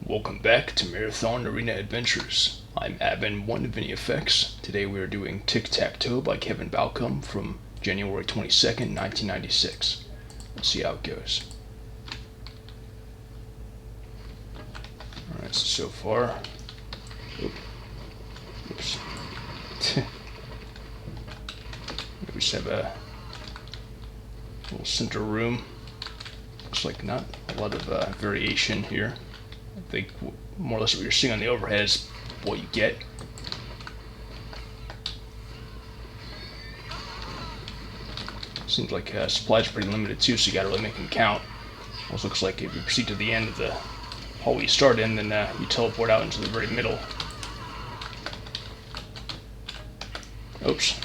Welcome back to Marathon Arena Adventures. I'm Admin1 of NEFX. Today we are doing Tic Tac Toe by Richard Baucom from January 22nd, 1996. Let's see how it goes. Alright, so far. Oops. We just have a little center room. Looks like not a lot of variation here. I think more or less what you're seeing on the overhead is what you get. Seems like supplies are pretty limited too, so you gotta really make them count. Also looks like if you proceed to the end of the hallway you start in, then you teleport out into the very middle. Oops.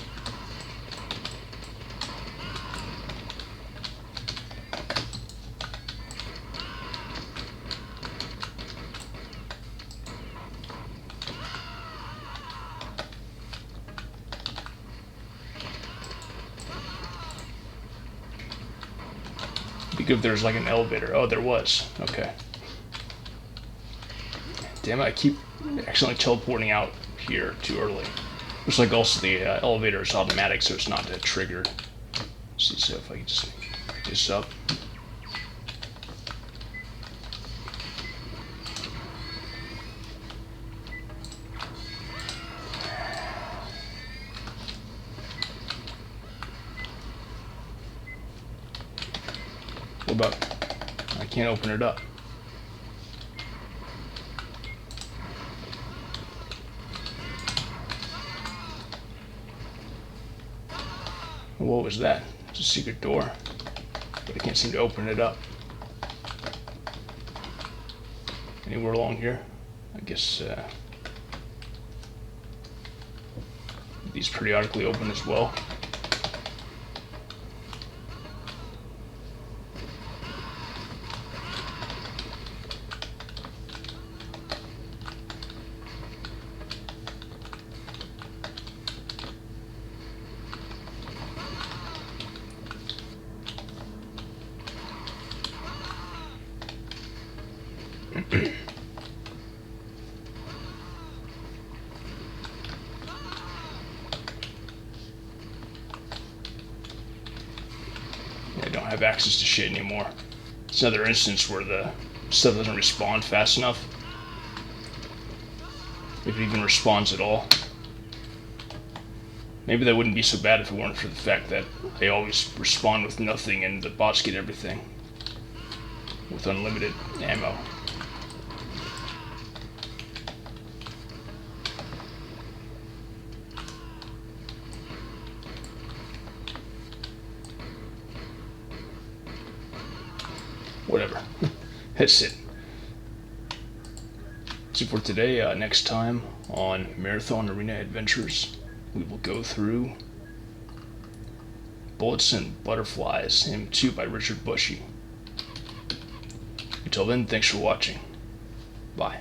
Be good if there's like an elevator. Oh, there was. Okay. Damn it, I keep accidentally teleporting out here too early. Looks like also the elevator is automatic, so it's not triggered. Let's see, so if I can just pick this up. What about, I can't open it up. What was that? It's a secret door, but I can't seem to open it up. Anywhere along here? I guess these periodically open as well. I don't have access to shit anymore. It's another instance where the stuff doesn't respond fast enough. If it even responds at all. Maybe that wouldn't be so bad if it weren't for the fact that they always respond with nothing and the bots get everything. With unlimited ammo. Whatever. That's it. So for today, next time on Marathon Arena Adventures, we will go through Bullets and Butterflies, Hymn 2 by Richard Baucom. Until then, thanks for watching. Bye.